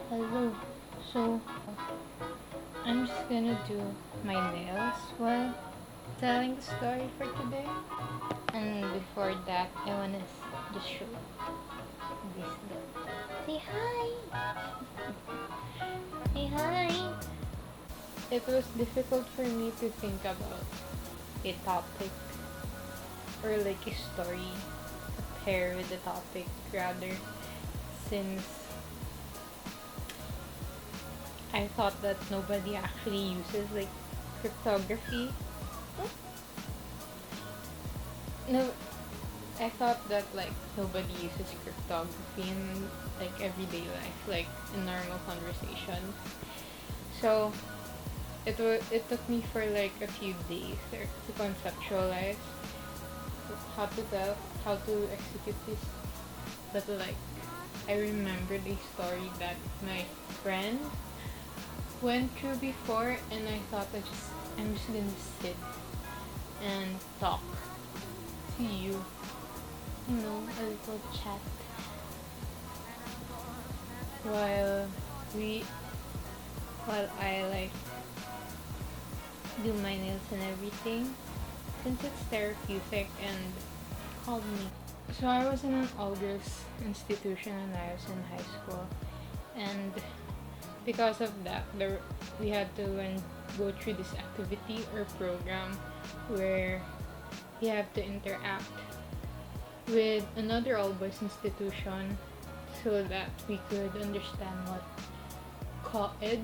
Hello. So, I'm just gonna do my nails while telling the story for today. And before that, I wanna just show this girl. Say hi! Say hi! It was difficult for me to think about a topic or like a story to pair with the topic rather, since I thought that nobody actually uses like cryptography. No, I thought that like nobody uses cryptography in like everyday life, like in normal conversations. So it took me for like a few days to conceptualize how to tell, how to execute this. But like I remembered a story that my friend went through before, and I thought I'm just gonna sit and talk to you. You know, a little chat while we while I like do my nails and everything, since it's therapeutic and calming. So I was in an all girls institution when I was in high school, and because of that we had to go through this activity or program where you have to interact with another all boys institution so that we could understand what co-ed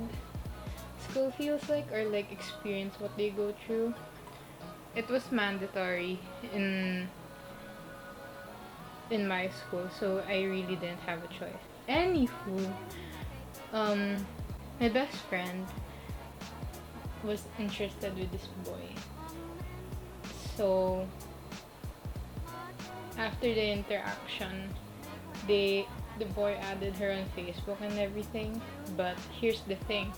school feels like, or like experience what they go through. It was mandatory in my school, so I really didn't have a choice. Anywho, my best friend was interested with this boy. So after the interaction, the boy added her on Facebook and everything. But here's the thing: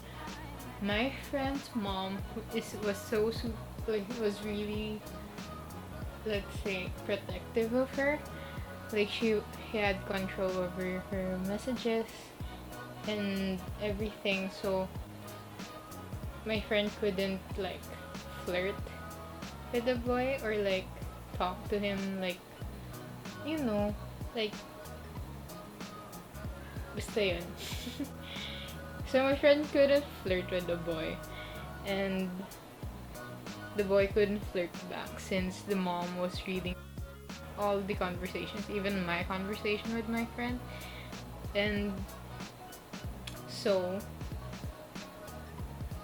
my friend's mom was really, let's say, protective of her. Like he had control over her messages and everything. So my friend couldn't like flirt with the boy or like talk to him, like, you know, like basta yun. So my friend couldn't flirt with the boy, and the boy couldn't flirt back since the mom was reading all the conversations, even my conversation with my friend. And so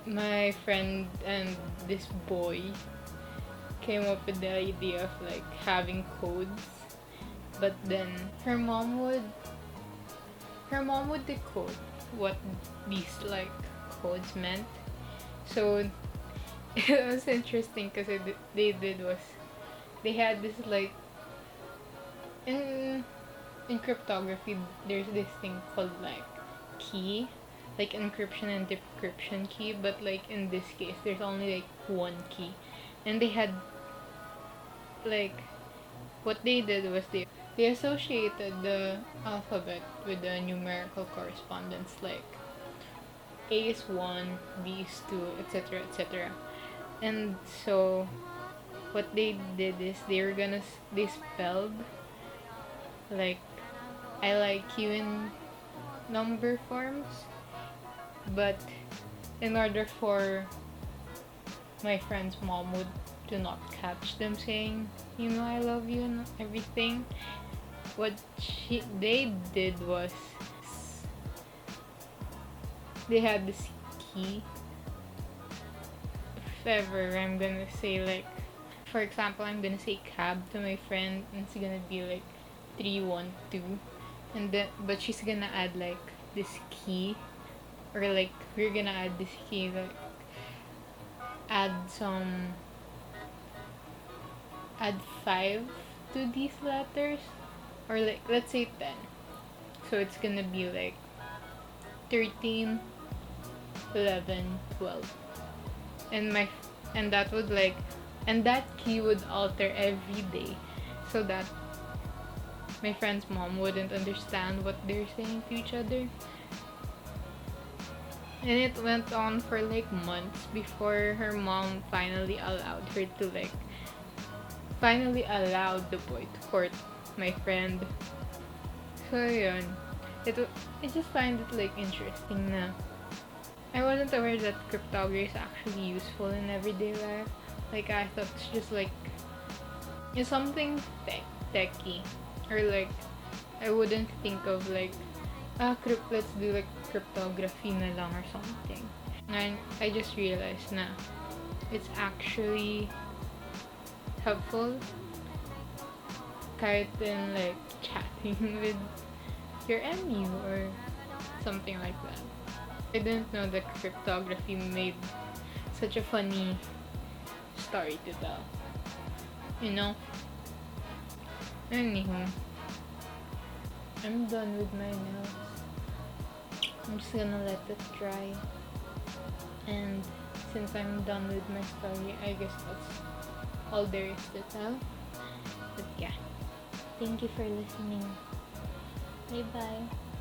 my friend and this boy came up with the idea of like having codes, but then her mom would decode what these like codes meant. So it was interesting because they did was they had this like in cryptography there's this thing called like key, like encryption and decryption key, but like in this case there's only like one key, and they had like what they did was they associated the alphabet with the numerical correspondence, like A is 1, B is 2, etc., etc. And so what they did is they spelled like I like you in number forms, but in order for my friend's mom would to not catch them saying, you know, I love you and everything, what they did was they had this key. If ever I'm gonna say like, for example, I'm gonna say cab to my friend, and it's gonna be like 312, and then but she's gonna add like this key, or like we're gonna add this key, like add some add 5 to these letters, or like let's say 10, so it's gonna be like 13, 11, 12, and that would like, and that key would alter every day, so that my friend's mom wouldn't understand what they're saying to each other. And it went on for like months before her mom finally allowed the boy to court my friend. So yun. I just find it like interesting na I wasn't aware that cryptography is actually useful in everyday life. Like I thought it's just like it's something techy, or like I wouldn't think of like let's do like cryptography na lang or something. And I just realized na it's actually helpful kahit in like chatting with your MU or something like that. I didn't know that cryptography made such a funny story to tell. You know? Anywho, I'm done with my nails. I'm just gonna let it dry. And since I'm done with my story, I guess that's all there is to tell. But yeah, thank you for listening. Bye bye.